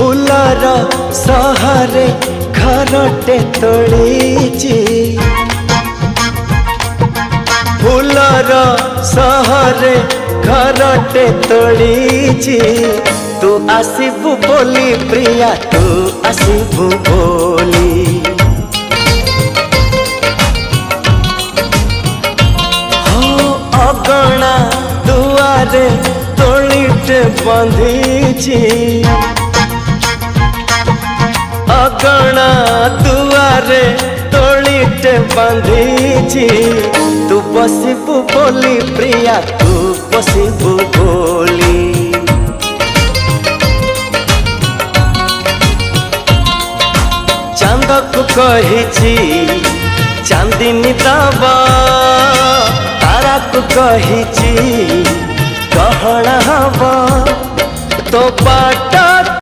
फूलर सहरे घरटे तोड़ीची फूलर सहरे घरटे तोड़ीची तू आसिबु बोली प्रिया तू आसिबु बोली हो अगणा दुआरे तोड़ीटे बंधीची अगणा दुआरे तोड़ीटे बंधीची तू बसिबु बोली प्रिया तू बसिबु बोली चांद को कहिची चांदिनी दबा तारा को कहिची गहना हवा